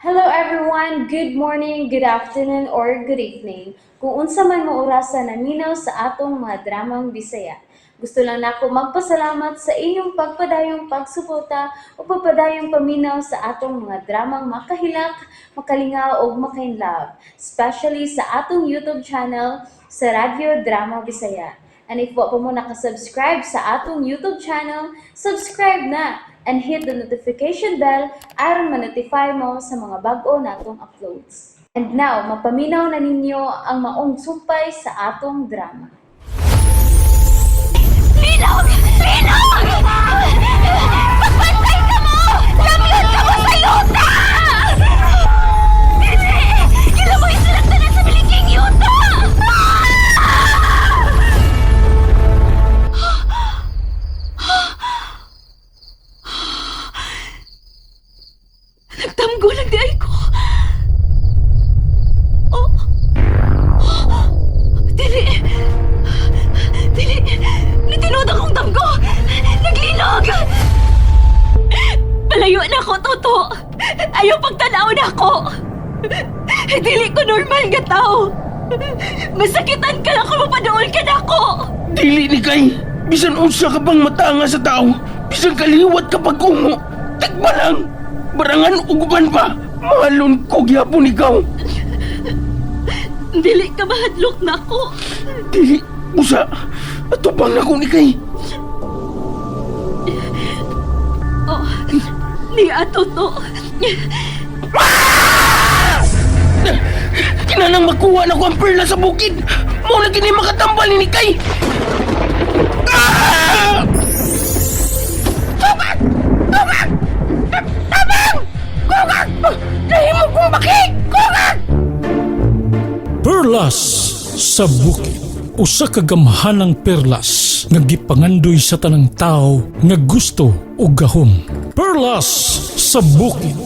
Hello everyone, good morning, good afternoon, or good evening. Kung unsa man mo orasan naminaw sa atong mga dramang Bisaya. Gusto lang nako magpasalamat sa inyong pagpadayong pagsuporta o pagpadayong paminaw sa atong mga dramang makahilak, makalingaw o makainlove, especially sa atong YouTube channel sa Radyo Drama Bisaya. And if wa pa mo nakasubscribe sa atong YouTube channel, subscribe na and hit the notification bell aron ma-notify mo sa mga bag-o natong uploads. And now, mapaminaw na ninyo ang maong sumpay sa atong drama. Linog! Linog! Magbantay ka mo! Lamyon ka mo sa yuta! Hindi! Kila mo isulagta na sa miliking yuta! Nagtamgo lang di ay ko. Oh! Dili! Dili! Nitinood akong tamgo! Naglinog! Palayo na ako, Toto! Ayaw pagtanaw na ako! Dili ko normal nga tao! Masakitan ka lang kung mapadool ka na ako! Dili ni kay, bisan unsa ka bang matanga sa tao, bisan kaliwat ka pag-ungo, tagba lang, barangan uguban pa, mahalon ko gyapon ikaw. Dili ka mahadlok na ako! Dili, usa, atubang na ko ni kay. Oh, niya, Toto! Kinanang makuha na ko ang perla sa bukid, mo na kini makatambal ni kay. Kukat! Kukat! Tabang! Kukat! Nahimo kong baki! Kukat! Perlas sa bukid. Usa ka gamhanang perlas nga gipangandoy sa tanang tao nga gusto ug gahom. Perlas sa bukid.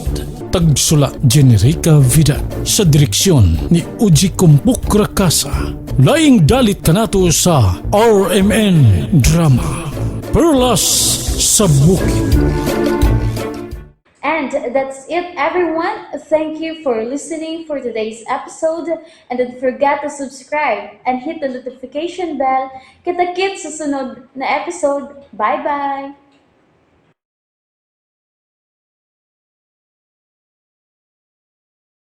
Tagsula Generica Vida sa direksyon ni Uji Kumpuk Rakasa. Laing dalit kanato sa RMN Drama. Perlas sa bukid. And that's it, everyone. Thank you for listening for today's episode. And don't forget to subscribe and hit the notification bell. Kita-kits sa sunod na episode. Bye-bye!